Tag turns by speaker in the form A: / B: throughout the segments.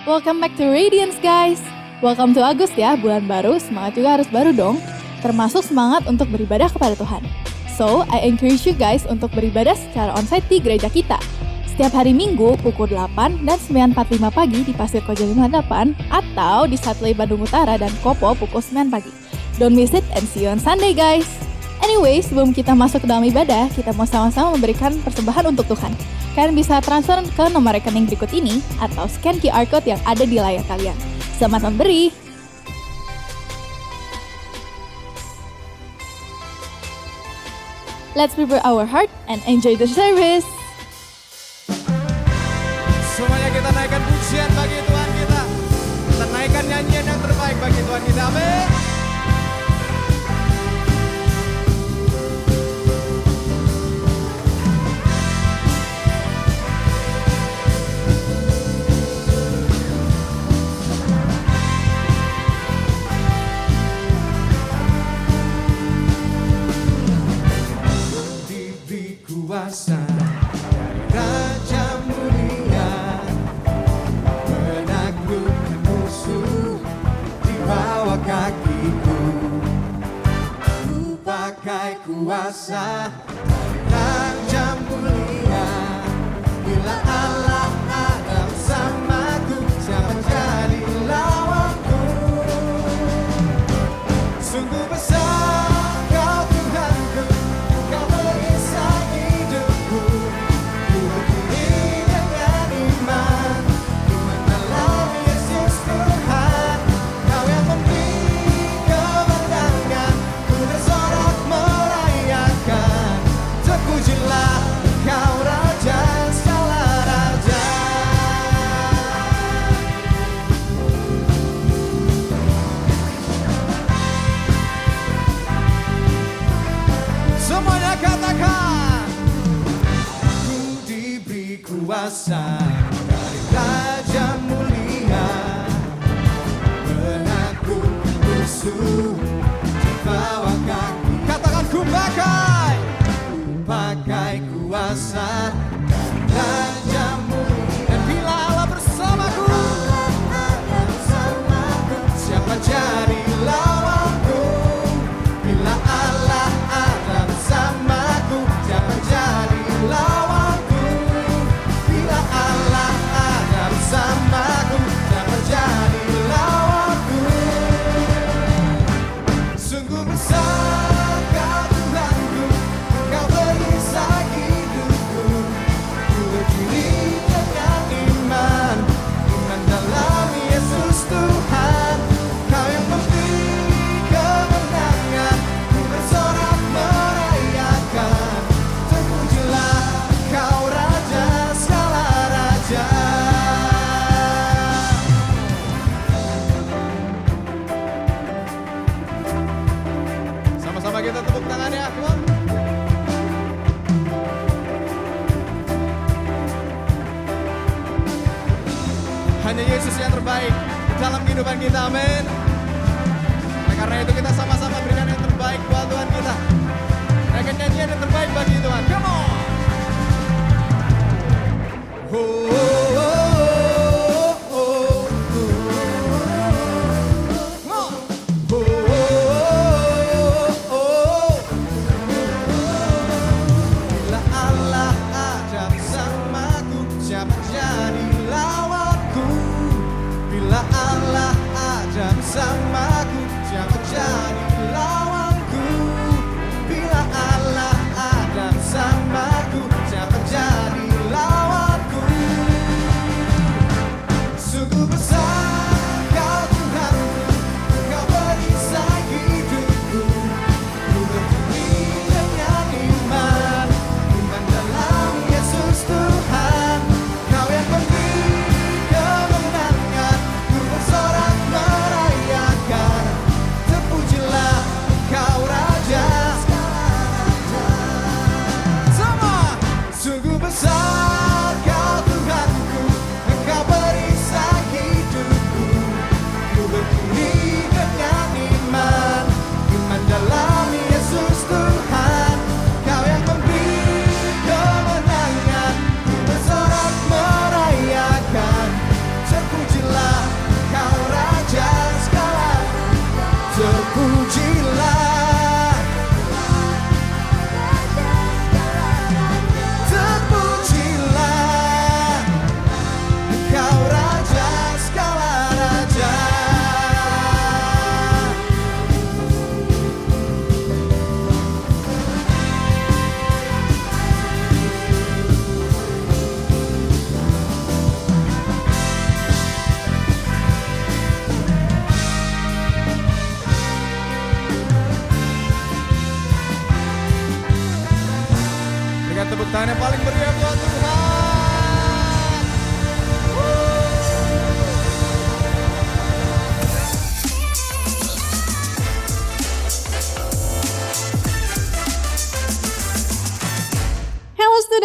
A: Welcome back to Radiance guys. Welcome to Agust ya, bulan baru, semangat juga harus baru dong. Termasuk semangat untuk beribadah kepada Tuhan. So, I encourage you guys untuk beribadah secara onsite di gereja kita. Setiap hari Minggu pukul 8 dan 9.45 pagi di Pasir Koja 58 atau di Satley Bandung Utara dan Kopo pukul 9 pagi. Don't miss it and see you on Sunday guys. Anyway, sebelum kita masuk ke dalam ibadah, kita mau sama-sama memberikan persembahan untuk Tuhan. Kalian bisa transfer ke nomor rekening berikut ini atau scan QR Code yang ada di layar kalian. Selamat memberi! Let's prepare our heart and enjoy the service!
B: Semuanya kita naikkan pujian bagi Tuhan kita. Kita naikkan nyanyian yang terbaik bagi Tuhan kita. Amin. Diberi kuasa dari Raja Mulia, menaklukkan musuh di bawah kakiku. Ku pakai kuasa dari Raja Mulia. Bila Allah ada bersamaku, siapa jadi lawanku? Sungguh besar Kau Tuhanku, Kau perisai hidupku. Ku berdiri dengan iman dalam Yesus Tuhan. Kau yang memberi kemenangan, ku bersorak merayakan. Terpujilah Kau Raja segala raja. Semuanya katakan, ku diberi kuasa dari Raja Mulia, menaklukkan musuh di bawah kaki. Katakan, ku pakai kuasa dari Raja Mulia. Dan bila Allah bersamaku, siapa jadi lawanku? Bila Allah ada bersamaku, siapa jadi lawanku? Bila Allah ada bersamaku, siapa jadi lawanku? Sungguh besar Kau Tuhanku, Kau perisai hidupku. Ku berdiri dengan iman dalam Yesus Tuhan. Kau yang memberi kemenangan, ku bersorak merayakan. Terpujilah Kau Raja segala raja. Sama-sama kita tepuk tangan ya, come on. Hanya Yesus yang terbaik dalam kehidupan kita, amin. Nah, karena itu kita sama-sama berikan yang terbaik buat Tuhan kita. Naikkan nyanyian yang terbaik bagi Tuhan, come on. Oh, oh, oh, oh, oh. Come on. Oh, oh, oh, oh. Bila Allah ada bersamaku, siapa jadi lawanku? Bila Allah ada bersamaku, siapa jadi lawanku? Bila Allah ada bersamaku, siapa jadi lawanku?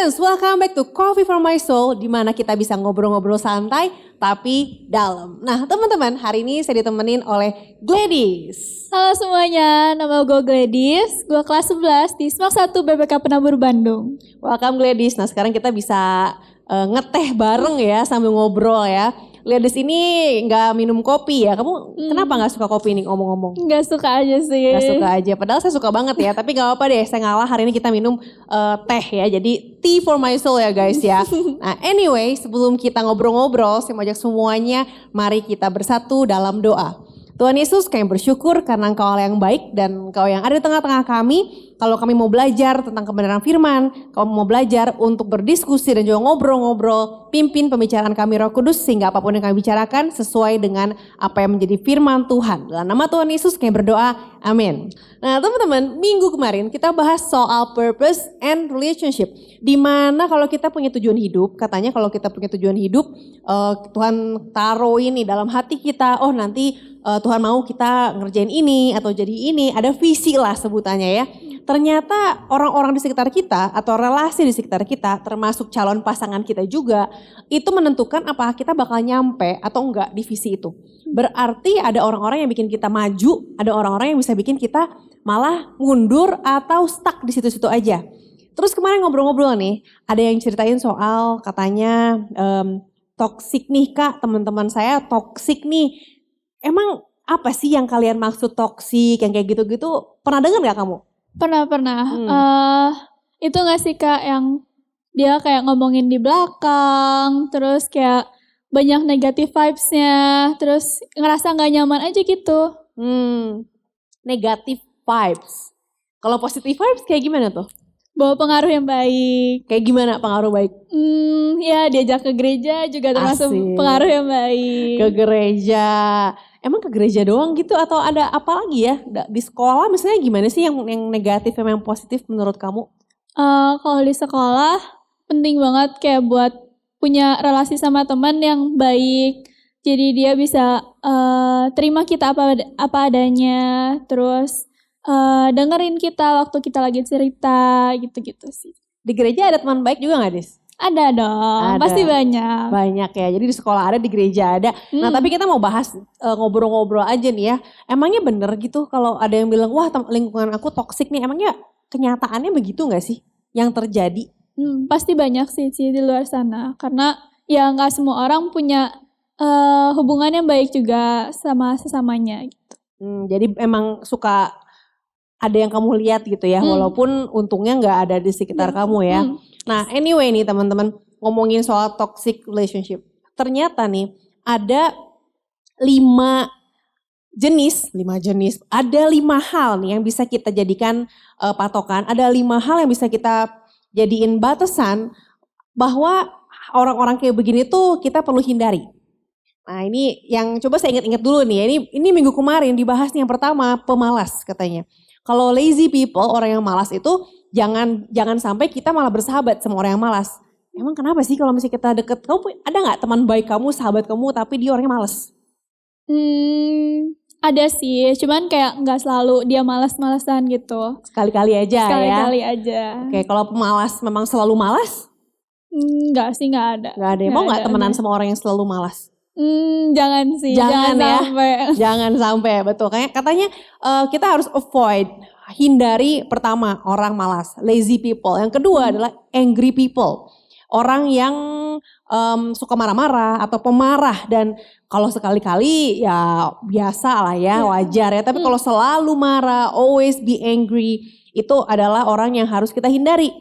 C: Friends, welcome back to Coffee for My Soul, di mana kita bisa ngobrol-ngobrol santai tapi dalam. Nah teman-teman, hari ini saya ditemenin oleh Gladys.
A: Halo semuanya, nama gue Gladys. Gue kelas 11 di SMAK 1 BPK Penabur Bandung.
C: Welcome Gladys. Nah sekarang kita bisa ngeteh bareng ya sambil ngobrol ya. Gladys ini nggak minum kopi ya. Kamu kenapa nggak suka kopi nih ngomong-ngomong?
A: Nggak suka aja sih.
C: Nggak suka aja. Padahal saya suka banget ya. Tapi nggak apa-apa deh. Saya ngalah. Hari ini kita minum teh ya. Jadi tea for my soul ya guys ya. Nah anyway, sebelum kita ngobrol-ngobrol, saya mau ajak semuanya, mari kita bersatu dalam doa. Tuhan Yesus, kami bersyukur karena Engkau Allah yang baik dan Engkau yang ada di tengah-tengah kami. Kalau kami mau belajar tentang kebenaran firman, kami mau belajar untuk berdiskusi dan juga ngobrol-ngobrol, pimpin pembicaraan kami Roh Kudus sehingga apapun yang kami bicarakan sesuai dengan apa yang menjadi firman Tuhan. Dalam nama Tuhan Yesus kami berdoa, amin. Nah teman-teman, minggu kemarin kita bahas soal purpose and relationship. Dimana kalau kita punya tujuan hidup, katanya kalau kita punya tujuan hidup, Tuhan taruh ini dalam hati kita, oh nanti Tuhan mau kita ngerjain ini atau jadi ini, ada visi lah sebutannya ya. Ternyata orang-orang di sekitar kita atau relasi di sekitar kita termasuk calon pasangan kita juga itu menentukan apakah kita bakal nyampe atau enggak di visi itu. Berarti ada orang-orang yang bikin kita maju, ada orang-orang yang bisa bikin kita malah mundur atau stuck di situ-situ aja. Terus kemarin ngobrol-ngobrol nih, ada yang ceritain soal katanya toksik nih Kak, teman-teman saya toksik nih. Emang apa sih yang kalian maksud toksik yang kayak gitu-gitu? Pernah dengar gak kamu?
A: Pernah. Itu gak sih Kak yang dia kayak ngomongin di belakang, terus kayak banyak negatif vibes-nya, terus ngerasa gak nyaman aja gitu.
C: Negatif vibes. Kalau positive vibes kayak gimana tuh?
A: Bawa pengaruh yang baik.
C: Kayak gimana pengaruh baik?
A: Ya diajak ke gereja juga termasuk
C: Asik.
A: pengaruh yang baik.
C: Ke gereja. Emang ke gereja doang gitu atau ada apa lagi ya? Di sekolah misalnya gimana sih yang negatif yang positif menurut kamu?
A: Kalau di sekolah penting banget kayak buat punya relasi sama teman yang baik. Jadi dia bisa terima kita apa adanya, terus dengerin kita waktu kita lagi cerita gitu-gitu sih.
C: Di gereja ada teman baik juga gak Dis?
A: Ada dong, pasti banyak.
C: Banyak ya, jadi di sekolah ada, di gereja ada. Nah tapi kita mau bahas ngobrol-ngobrol aja nih ya. Emangnya bener gitu kalau ada yang bilang, wah lingkungan aku toksik nih. Emangnya kenyataannya begitu gak sih yang terjadi?
A: Pasti banyak sih di luar sana. Karena ya gak semua orang punya hubungan yang baik juga sama sesamanya gitu.
C: Jadi emang suka ada yang kamu lihat gitu ya, walaupun untungnya nggak ada di sekitar kamu ya. Nah anyway nih teman-teman, ngomongin soal toxic relationship. Ternyata nih ada 5 jenis, ada 5 hal nih yang bisa kita jadikan patokan, ada 5 hal yang bisa kita jadiin batasan bahwa orang-orang kayak begini tuh kita perlu hindari. Nah ini yang coba saya ingat-ingat dulu nih, ini minggu kemarin dibahas nih yang pertama, pemalas katanya. Kalau lazy people, orang yang malas itu jangan sampai kita malah bersahabat sama orang yang malas. Emang kenapa sih kalau misalnya kita deket, kamu ada gak teman baik kamu, sahabat kamu tapi dia orangnya malas?
A: Ada sih, cuman kayak gak selalu dia malas-malasan gitu.
C: Sekali-kali aja
A: Sekali-kali aja.
C: Oke, kalau pemalas memang selalu malas?
A: Enggak sih, gak ada.
C: Gak ada, mau gak temenan sama orang yang selalu malas?
A: Jangan sih, jangan
C: ya.
A: sampai.
C: Jangan sampai, betul. Katanya kita harus avoid, hindari pertama orang malas, lazy people. Yang kedua adalah angry people. Orang yang suka marah-marah atau pemarah dan kalau sekali-kali ya biasa lah ya, wajar ya. Tapi kalau selalu marah, always be angry, itu adalah orang yang harus kita hindari.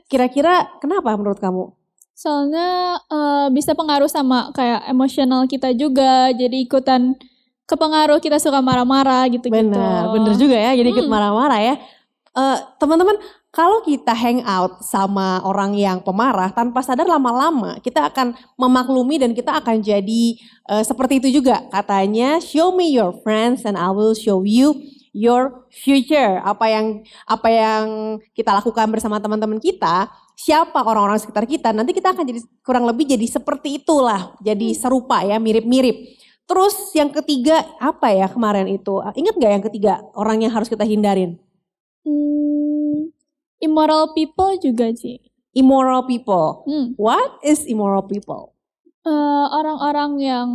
C: Kira-kira kenapa menurut kamu?
A: Soalnya bisa pengaruh sama kayak emosional kita juga, jadi ikutan kepengaruh kita suka marah-marah gitu-gitu.
C: Bener juga ya, jadi ikut marah-marah ya. Teman-teman, kalau kita hang out sama orang yang pemarah, tanpa sadar lama-lama kita akan memaklumi dan kita akan jadi seperti itu juga. Katanya, show me your friends and I will show you your future. Apa yang kita lakukan bersama teman-teman kita, siapa orang-orang sekitar kita, nanti kita akan jadi kurang lebih jadi seperti itulah, jadi serupa ya, mirip-mirip. Terus yang ketiga apa ya kemarin itu? Ingat gak yang ketiga orang yang harus kita hindarin?
A: Immoral people juga sih.
C: immoral people.
A: Hmm.
C: What is immoral people?
A: Orang-orang yang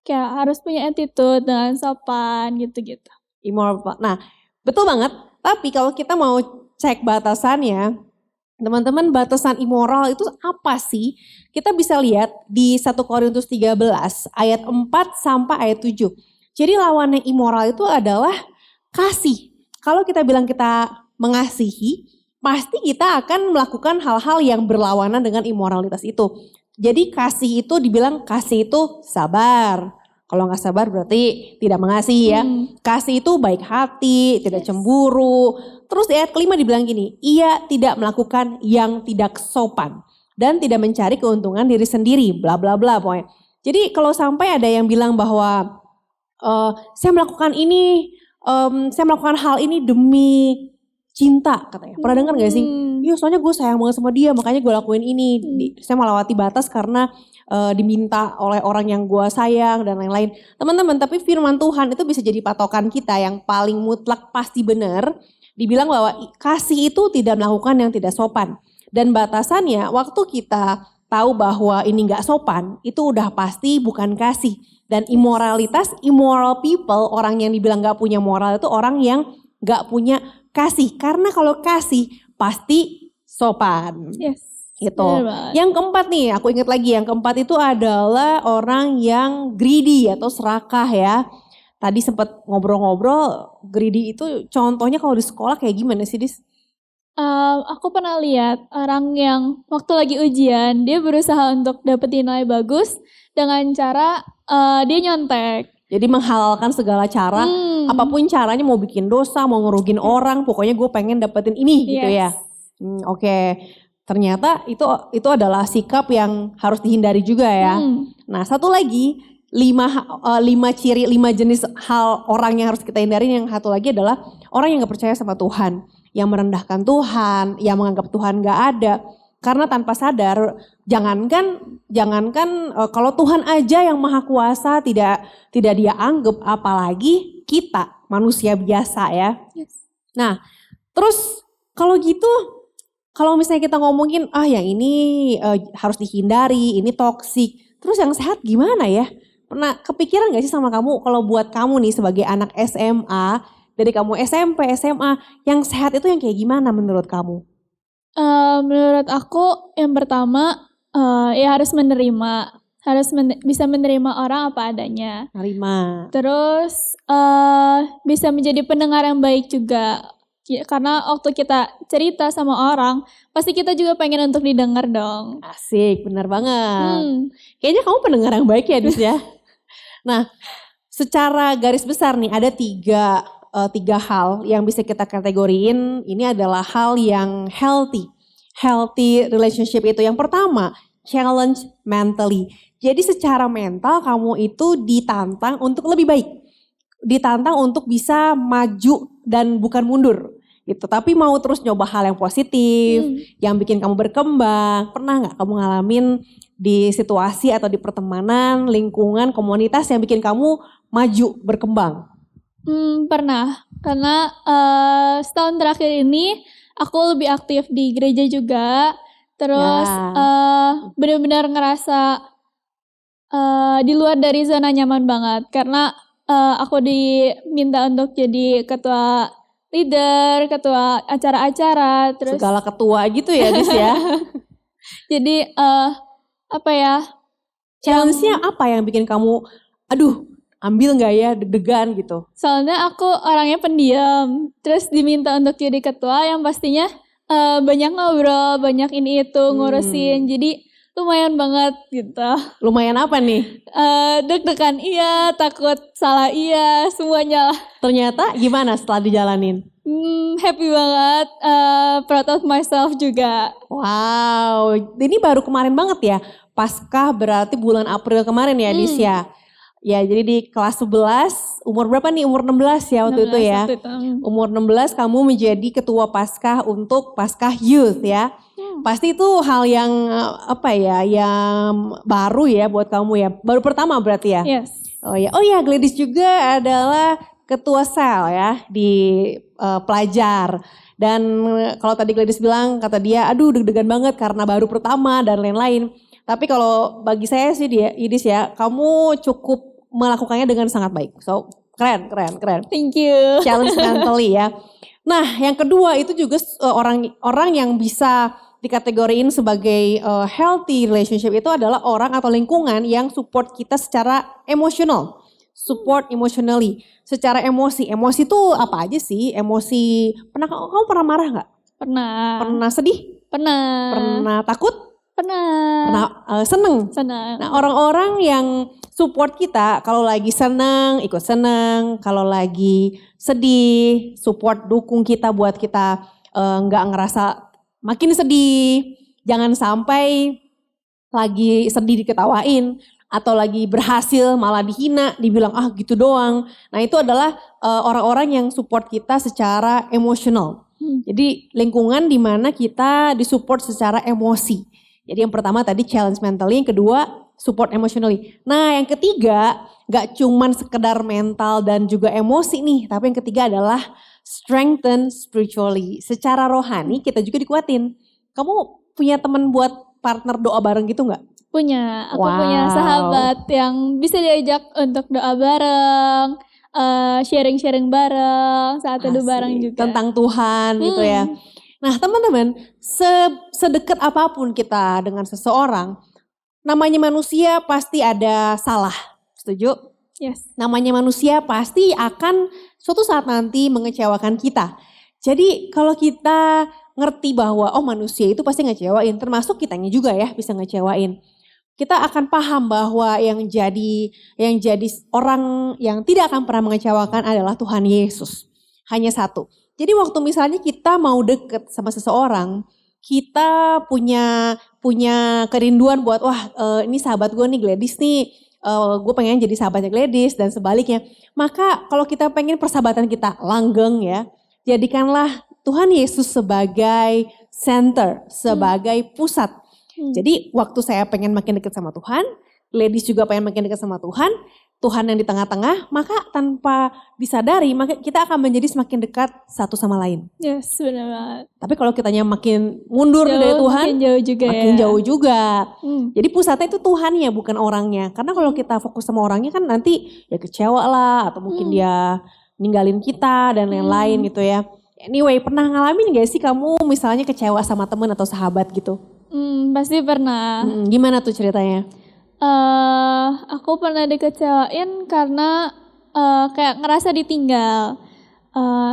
A: kayak harus punya attitude dengan sopan gitu-gitu.
C: Immoral people. Nah, betul banget. Tapi kalau kita mau cek batasannya, teman-teman, batasan immoral itu apa sih? Kita bisa lihat di 1 Korintus 13 ayat 4 sampai ayat 7. Jadi lawannya immoral itu adalah kasih. Kalau kita bilang kita mengasihi, pasti kita akan melakukan hal-hal yang berlawanan dengan immoralitas itu. Jadi kasih itu dibilang kasih itu sabar. Kalau nggak sabar berarti tidak mengasihi ya. Kasih itu baik hati, tidak cemburu. Terus di ayat kelima dibilang gini, ia tidak melakukan yang tidak sopan dan tidak mencari keuntungan diri sendiri, bla bla bla pokoknya. Jadi kalau sampai ada yang bilang bahwa saya melakukan ini, saya melakukan hal ini demi cinta katanya. Pernah dengar gak sih? Iya soalnya gue sayang banget sama dia makanya gue lakuin ini. Saya melewati batas karena diminta oleh orang yang gue sayang dan lain-lain. Teman-teman, tapi firman Tuhan itu bisa jadi patokan kita yang paling mutlak pasti benar. Dibilang bahwa kasih itu tidak melakukan yang tidak sopan. Dan batasannya waktu kita tahu bahwa ini gak sopan, itu udah pasti bukan kasih. Dan immoralitas, immoral people, orang yang dibilang gak punya moral itu orang yang gak punya kasih. Karena kalau kasih pasti sopan.
A: Yes.
C: Gitu. Yang keempat nih, aku ingat lagi yang keempat itu adalah orang yang greedy atau serakah ya. Tadi sempat ngobrol-ngobrol, greedy itu contohnya kalau di sekolah kayak gimana sih, Dis?
A: Aku pernah lihat orang yang waktu lagi ujian, dia berusaha untuk dapetin nilai bagus dengan cara dia nyontek.
C: Jadi menghalalkan segala cara, apapun caranya mau bikin dosa, mau ngerugin orang, pokoknya gue pengen dapetin ini gitu ya. Oke. Ternyata itu adalah sikap yang harus dihindari juga ya. Nah satu lagi, 5 jenis hal orang yang harus kita hindari. Yang satu lagi adalah orang yang gak percaya sama Tuhan. Yang merendahkan Tuhan, yang menganggap Tuhan gak ada. Karena tanpa sadar, jangankan kalau Tuhan aja yang maha kuasa tidak dia anggap, apalagi kita manusia biasa ya. Nah terus kalau gitu, kalau misalnya kita ngomongin, yang ini harus dihindari, ini toksik. Terus yang sehat gimana ya? Pernah kepikiran gak sih sama kamu, kalau buat kamu nih sebagai anak SMA, dari kamu SMP, SMA, yang sehat itu yang kayak gimana menurut kamu?
A: Menurut aku yang pertama, ya harus menerima. Bisa menerima orang apa adanya.
C: Menerima.
A: Terus bisa menjadi pendengar yang baik juga. Ya, karena waktu kita cerita sama orang, pasti kita juga pengen untuk didengar dong.
C: Asik, benar banget. Kayaknya kamu pendengar yang baik ya, Dus ya. Nah, secara garis besar nih ada tiga hal yang bisa kita kategoriin. Ini adalah hal yang healthy relationship itu. Yang pertama, challenge mentally. Jadi secara mental kamu itu ditantang untuk lebih baik. Ditantang untuk bisa maju dan bukan mundur gitu. Tapi mau terus nyoba hal yang positif, yang bikin kamu berkembang. Pernah gak kamu ngalamin di situasi atau di pertemanan, lingkungan, komunitas yang bikin kamu maju, berkembang?
A: Pernah, karena setahun terakhir ini aku lebih aktif di gereja juga. Terus benar-benar ngerasa di luar dari zona nyaman banget. Karena aku diminta untuk jadi ketua leader, ketua acara-acara, terus
C: segala ketua gitu ya, Dis ya.
A: Jadi apa ya?
C: Challenge-nya apa yang bikin kamu, aduh, ambil nggak ya, deg-degan gitu?
A: Soalnya aku orangnya pendiam, terus diminta untuk jadi ketua yang pastinya banyak ngobrol, banyak ini itu ngurusin, jadi lumayan banget gitu.
C: Lumayan apa nih?
A: Deg-degan iya, takut salah iya, semuanya lah.
C: Ternyata gimana setelah dijalanin?
A: Happy banget, proud of myself juga.
C: Wow, ini baru kemarin banget ya? Paskah berarti bulan April kemarin ya, Dis ya? Ya jadi di kelas 11, umur berapa nih? Umur 16 ya waktu itu ya? Umur 16 kamu menjadi ketua Paskah untuk Paskah Youth ya? Pasti itu hal yang yang baru ya buat kamu ya. Baru pertama berarti ya?
A: Yes.
C: Oh ya, Gladys juga adalah ketua sel ya di pelajar. Dan kalau tadi Gladys bilang, kata dia aduh deg-degan banget karena baru pertama dan lain-lain. Tapi kalau bagi saya sih Idis ya, kamu cukup melakukannya dengan sangat baik. So keren.
A: Thank you.
C: Challenge mentally ya. Nah yang kedua itu juga orang yang bisa dikategoriin sebagai healthy relationship itu adalah orang atau lingkungan yang support kita secara emosional. Support emotionally, secara emosi. Emosi itu apa aja sih? Emosi, kamu pernah marah gak?
A: Pernah.
C: Pernah sedih?
A: Pernah.
C: Pernah takut?
A: Pernah.
C: Pernah seneng?
A: Senang.
C: Nah orang-orang yang support kita kalau lagi seneng, ikut seneng. Kalau lagi sedih, support dukung kita buat kita gak ngerasa makin sedih. Jangan sampai lagi sedih diketawain. Atau lagi berhasil malah dihina, dibilang ah gitu doang. Nah itu adalah orang-orang yang support kita secara emosional. Jadi lingkungan di mana kita disupport secara emosi. Jadi yang pertama tadi challenge mentally, yang kedua support emotionally. Nah yang ketiga gak cuman sekedar mental dan juga emosi nih. Tapi yang ketiga adalah strengthen spiritually. Secara rohani kita juga dikuatin. Kamu punya teman buat partner doa bareng gitu gak?
A: Punya, aku
C: Wow.
A: punya sahabat yang bisa diajak untuk doa bareng, sharing-sharing bareng, saat teduh bareng
C: Asik.
A: juga.
C: Tentang Tuhan gitu ya. Nah teman-teman, sedekat apapun kita dengan seseorang, namanya manusia pasti ada salah. Setuju?
A: Yes.
C: Namanya manusia pasti akan suatu saat nanti mengecewakan kita. Jadi kalau kita ngerti bahwa oh manusia itu pasti ngecewain, termasuk kitanya juga ya bisa ngecewain. Kita akan paham bahwa yang jadi orang yang tidak akan pernah mengecewakan adalah Tuhan Yesus. Hanya satu. Jadi waktu misalnya kita mau deket sama seseorang, kita punya kerinduan buat wah ini sahabat gue nih Gladys nih, gue pengen jadi sahabatnya Gladys dan sebaliknya. Maka kalau kita pengen persahabatan kita langgeng ya, jadikanlah Tuhan Yesus sebagai center, sebagai pusat. Jadi waktu saya pengen makin dekat sama Tuhan, Gladys juga pengen makin dekat sama Tuhan, Tuhan yang di tengah-tengah, maka tanpa disadari maka kita akan menjadi semakin dekat satu sama lain.
A: Yes, benar banget.
C: Tapi kalau kitanya makin mundur
A: Jauh,
C: dari Tuhan,
A: makin jauh juga
C: makin
A: ya.
C: jauh juga.
A: Hmm.
C: Jadi pusatnya itu Tuhannya bukan orangnya. Karena kalau kita fokus sama orangnya kan nanti ya kecewa lah atau mungkin dia ninggalin kita dan lain-lain gitu ya. Anyway, pernah ngalamin gak sih kamu misalnya kecewa sama teman atau sahabat gitu?
A: Pasti pernah.
C: Gimana tuh ceritanya?
A: Aku pernah dikecewain karena kayak ngerasa ditinggal.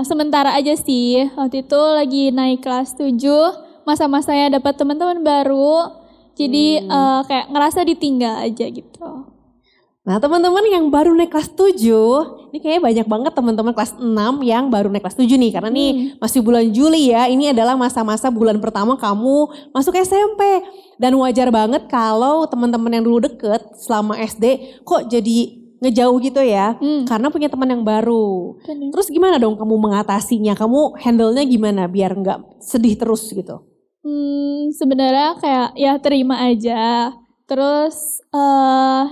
A: Sementara aja sih, waktu itu lagi naik kelas 7, masa-masanya dapat teman-teman baru, jadi kayak ngerasa ditinggal aja gitu.
C: Nah teman-teman yang baru naik kelas 7, ini kayaknya banyak banget teman-teman kelas 6 yang baru naik kelas 7 nih. Karena nih masih bulan Juli ya, ini adalah masa-masa bulan pertama kamu masuk SMP. Dan wajar banget kalau teman-teman yang dulu deket selama SD kok jadi ngejauh gitu ya. Karena punya teman yang baru.
A: Bener.
C: Terus gimana dong kamu mengatasinya? Kamu handle-nya gimana biar nggak sedih terus gitu?
A: Sebenarnya kayak ya terima aja. Terus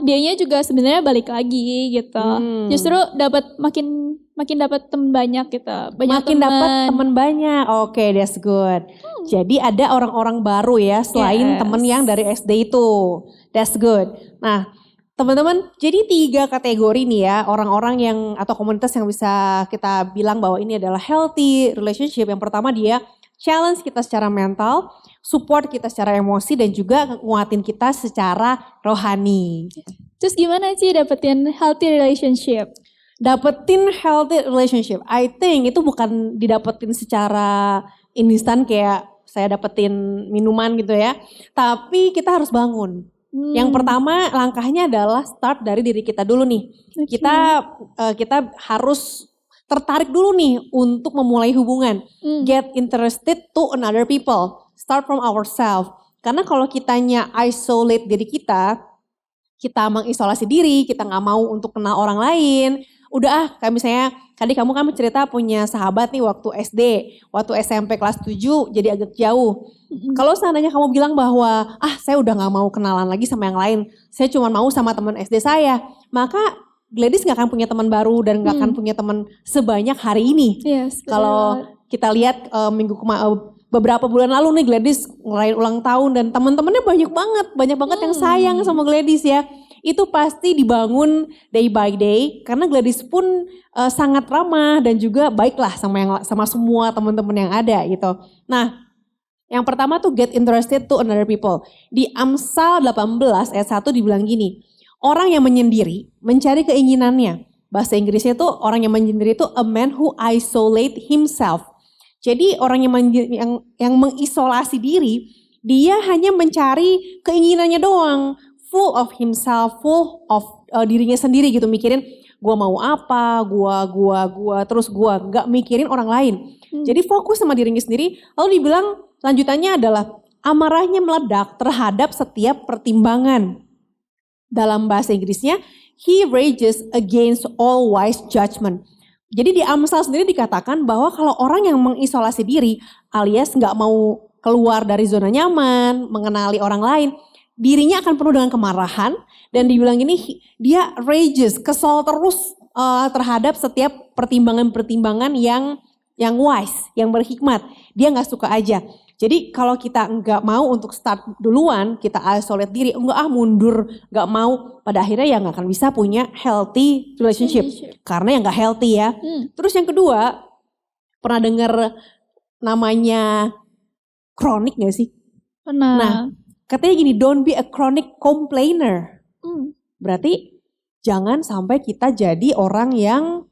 A: dianya juga sebenarnya balik lagi gitu. Justru dapat makin dapat teman banyak gitu.
C: Makin dapat teman banyak. Oke, that's good. Jadi ada orang-orang baru ya selain teman yang dari SD itu. That's good. Nah, teman-teman, jadi 3 kategori nih ya orang-orang yang atau komunitas yang bisa kita bilang bahwa ini adalah healthy relationship. Yang pertama dia challenge kita secara mental, support kita secara emosi dan juga nguatin kita secara rohani.
A: Terus gimana sih dapetin healthy relationship?
C: Dapetin healthy relationship, I think itu bukan didapetin secara instan kayak saya dapetin minuman gitu ya. Tapi kita harus bangun. Yang pertama langkahnya adalah start dari diri kita dulu nih. Kita harus tertarik dulu nih untuk memulai hubungan. Get interested to another people. Start from ourselves. Karena kalau kitanya isolate diri kita mengisolasi diri, kita gak mau untuk kenal orang lain. Udah kayak misalnya tadi kamu kan cerita punya sahabat nih waktu SD, waktu SMP kelas 7 jadi agak jauh. Kalau seandainya kamu bilang bahwa saya udah gak mau kenalan lagi sama yang lain, saya cuma mau sama teman SD saya. Maka Gladys gak akan punya teman baru dan gak akan punya teman sebanyak hari ini.
A: Yes, benar
C: Kalau
A: banget.
C: kita lihat beberapa bulan lalu nih Gladys ngerayain ulang tahun dan teman-temannya banyak banget yang sayang sama Gladys ya. Itu pasti dibangun day by day karena Gladys pun sangat ramah dan juga baiklah sama semua teman-teman yang ada gitu. Nah, yang pertama tuh get interested to another people. Di Amsal 18 ayat 1 dibilang gini, orang yang menyendiri mencari keinginannya. Bahasa Inggrisnya tuh orang yang menyendiri itu a man who isolate himself. Jadi orang yang mengisolasi diri, dia hanya mencari keinginannya doang. Full of himself, full of dirinya sendiri gitu. Mikirin gua mau apa, terus gua gak mikirin orang lain. Jadi fokus sama dirinya sendiri. Lalu dibilang lanjutannya adalah amarahnya meledak terhadap setiap pertimbangan. Dalam bahasa Inggrisnya, he rages against all wise judgment. Jadi di Amsal sendiri dikatakan bahwa kalau orang yang mengisolasi diri alias gak mau keluar dari zona nyaman, mengenali orang lain, dirinya akan penuh dengan kemarahan dan dibilang gini dia rages, kesal terus terhadap setiap pertimbangan-pertimbangan yang wise, yang berhikmat. Dia gak suka aja. Jadi kalau kita nggak mau untuk start duluan, kita isolate diri, mundur, nggak mau, pada akhirnya ya nggak akan bisa punya healthy relationship. Karena yang nggak healthy ya. Terus yang kedua, pernah dengar namanya chronic gak sih?
A: Pernah.
C: Nah, katanya gini, don't be a chronic complainer. Berarti jangan sampai kita jadi orang yang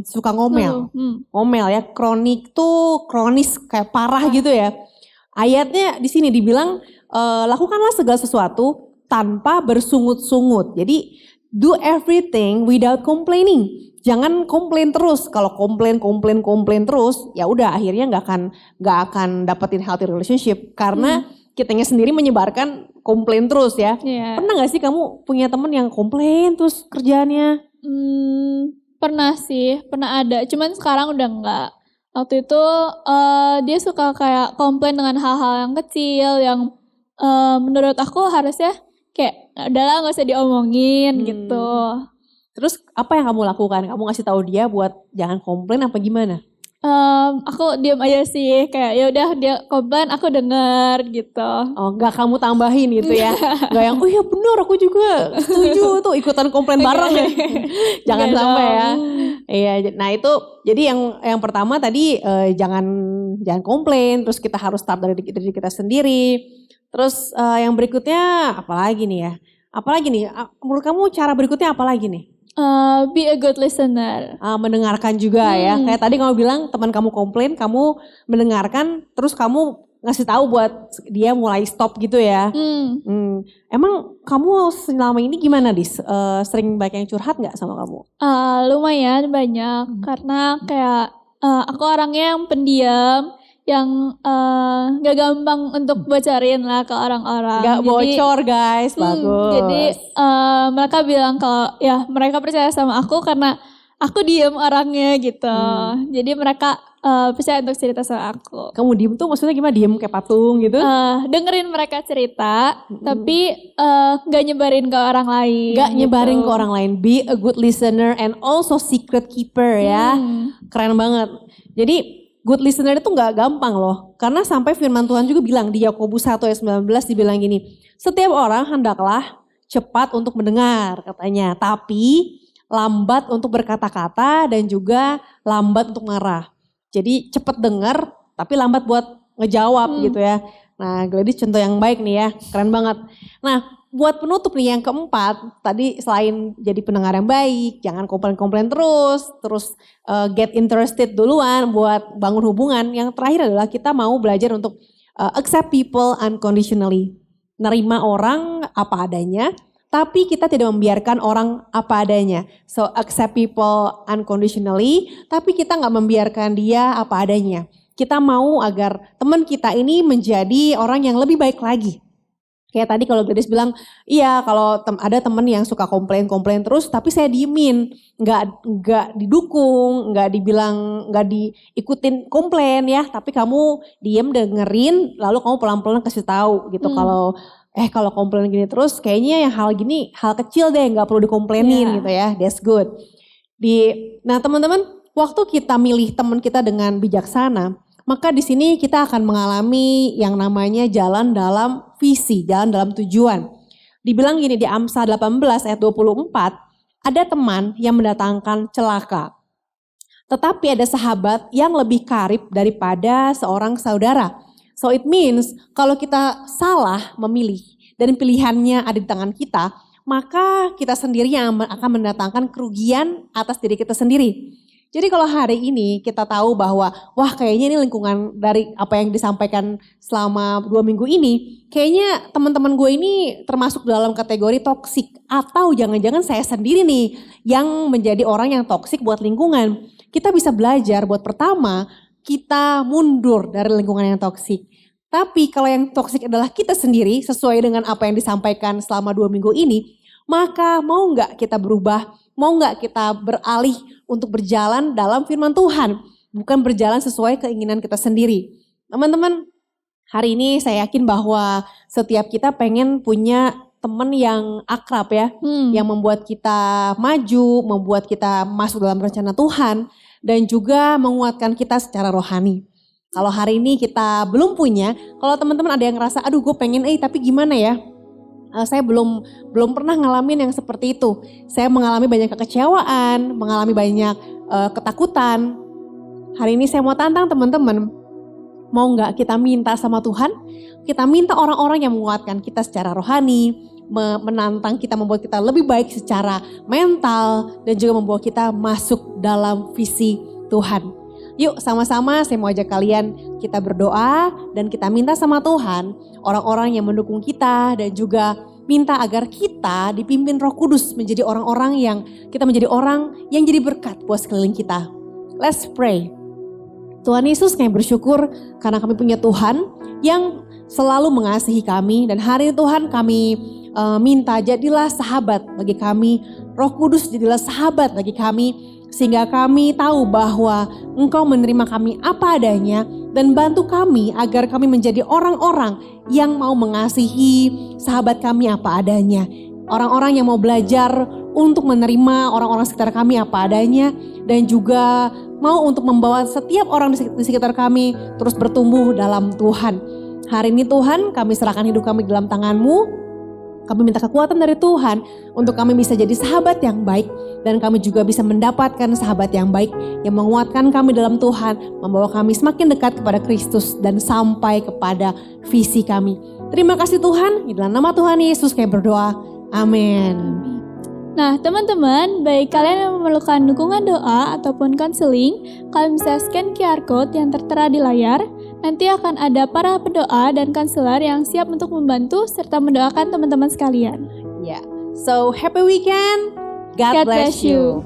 C: suka ngomel. Ngomel ya, kronik tuh kronis kayak parah gitu ya. Ayatnya di sini dibilang lakukanlah segala sesuatu tanpa bersungut-sungut. Jadi do everything without complaining. Jangan komplain terus. Kalau komplain terus, ya udah akhirnya nggak akan dapetin healthy relationship karena kitanya sendiri menyebarkan komplain terus ya.
A: Yeah.
C: Pernah gak sih kamu punya temen yang komplain terus kerjaannya?
A: Pernah sih, pernah ada. Cuman sekarang udah enggak. Waktu itu dia suka kayak komplain dengan hal-hal yang kecil yang menurut aku harusnya kayak udahlah gak usah diomongin gitu.
C: Terus apa yang kamu lakukan? Kamu ngasih tahu dia buat jangan komplain apa gimana?
A: Aku diam aja sih, kayak ya udah dia komplain aku denger gitu.
C: Oh, nggak kamu tambahin gitu ya? Nggak yang, oh ya benar aku juga setuju tuh ikutan komplain bareng ya. Jangan sampai ya. Iya, nah itu jadi yang pertama tadi jangan komplain, terus kita harus start dari kita sendiri. Terus yang berikutnya apalagi nih ya? Apalagi nih? Menurut kamu cara berikutnya apalagi nih?
A: Be a good listener.
C: Mendengarkan juga ya. Kayak tadi kamu bilang teman kamu komplain, kamu mendengarkan, terus kamu ngasih tahu buat dia mulai stop gitu ya. Emang kamu selama ini gimana Dis? Sering banyak yang curhat nggak sama kamu?
A: Lumayan banyak karena kayak aku orangnya yang pendiam, yang gak gampang untuk bocorin lah ke orang-orang.
C: Gak bocor guys, bagus.
A: Jadi mereka bilang kalau ya mereka percaya sama aku karena aku diem orangnya gitu. Jadi mereka percaya untuk cerita sama aku.
C: Kamu diem tuh maksudnya gimana? Diem kayak patung gitu?
A: Dengerin mereka cerita, tapi gak nyebarin ke orang lain.
C: Gak nyebarin ke orang lain. Be a good listener and also secret keeper ya. Keren banget. Jadi good listener itu gak gampang loh. Karena sampai firman Tuhan juga bilang di Yakobus 1 ayat 19 dibilang gini. Setiap orang hendaklah cepat untuk mendengar katanya. Tapi lambat untuk berkata-kata dan juga lambat untuk marah. Jadi cepat dengar tapi lambat buat ngejawab gitu ya. Nah Gladys contoh yang baik nih ya. Keren banget. Nah buat penutup nih yang keempat, tadi selain jadi pendengar yang baik, jangan komplain-komplain terus get interested duluan buat bangun hubungan. Yang terakhir adalah kita mau belajar untuk accept people unconditionally. Nerima orang apa adanya, tapi kita tidak membiarkan orang apa adanya. So accept people unconditionally, tapi kita gak membiarkan dia apa adanya. Kita mau agar teman kita ini menjadi orang yang lebih baik lagi. Kayak tadi kalau Gladys bilang, iya kalau ada temen yang suka komplain terus tapi saya diemin. Nggak didukung, nggak diikutin komplain ya. Tapi kamu diem dengerin lalu kamu pelan-pelan kasih tahu gitu. kalau komplain gini terus kayaknya yang hal gini hal kecil deh gak perlu dikomplainin gitu ya. That's good. Nah teman-teman, waktu kita milih teman kita dengan bijaksana, maka di sini kita akan mengalami yang namanya jalan dalam visi, jalan dalam tujuan. Dibilang gini di Amsal 18 ayat 24, ada teman yang mendatangkan celaka. Tetapi ada sahabat yang lebih karib daripada seorang saudara. So it means kalau kita salah memilih dan pilihannya ada di tangan kita, maka kita sendiri yang akan mendatangkan kerugian atas diri kita sendiri. Jadi kalau hari ini kita tahu bahwa wah kayaknya ini lingkungan dari apa yang disampaikan selama 2 minggu ini, kayaknya teman-teman gue ini termasuk dalam kategori toksik atau jangan-jangan saya sendiri nih yang menjadi orang yang toksik buat lingkungan. Kita bisa belajar buat pertama kita mundur dari lingkungan yang toksik. Tapi kalau yang toksik adalah kita sendiri sesuai dengan apa yang disampaikan selama 2 minggu ini, maka mau nggak kita berubah, mau nggak kita beralih untuk berjalan dalam firman Tuhan, bukan berjalan sesuai keinginan kita sendiri. Teman-teman, hari ini saya yakin bahwa setiap kita pengen punya teman yang akrab ya, yang membuat kita maju, membuat kita masuk dalam rencana Tuhan, dan juga menguatkan kita secara rohani. Kalau hari ini kita belum punya, kalau teman-teman ada yang ngerasa, aduh gue pengen tapi gimana ya? Saya belum pernah ngalamin yang seperti itu. Saya mengalami banyak kekecewaan, mengalami banyak ketakutan. Hari ini saya mau tantang teman-teman, mau nggak kita minta sama Tuhan? Kita minta orang-orang yang menguatkan kita secara rohani, menantang kita, membuat kita lebih baik secara mental, dan juga membawa kita masuk dalam visi Tuhan. Yuk sama-sama saya mau ajak kalian kita berdoa dan kita minta sama Tuhan orang-orang yang mendukung kita dan juga minta agar kita dipimpin Roh Kudus menjadi orang-orang yang kita menjadi orang yang jadi berkat buat sekeliling kita. Let's pray. Tuhan Yesus, kami bersyukur karena kami punya Tuhan yang selalu mengasihi kami, dan hari ini Tuhan kami minta jadilah sahabat bagi kami, Roh Kudus jadilah sahabat bagi kami, sehingga kami tahu bahwa Engkau menerima kami apa adanya dan bantu kami agar kami menjadi orang-orang yang mau mengasihi sahabat kami apa adanya. Orang-orang yang mau belajar untuk menerima orang-orang sekitar kami apa adanya, dan juga mau untuk membawa setiap orang di sekitar kami terus bertumbuh dalam Tuhan. Hari ini Tuhan, kami serahkan hidup kami dalam tangan-Mu. Kami minta kekuatan dari Tuhan untuk kami bisa jadi sahabat yang baik, dan kami juga bisa mendapatkan sahabat yang baik yang menguatkan kami dalam Tuhan, membawa kami semakin dekat kepada Kristus dan sampai kepada visi kami. Terima kasih Tuhan, di dalam nama Tuhan Yesus kami berdoa. Amin.
A: Nah teman-teman, baik kalian yang memerlukan dukungan doa ataupun konseling, kalian bisa scan QR Code yang tertera di layar. Nanti akan ada para pendoa dan konselor yang siap untuk membantu serta mendoakan teman-teman sekalian.
C: So happy weekend, God bless you.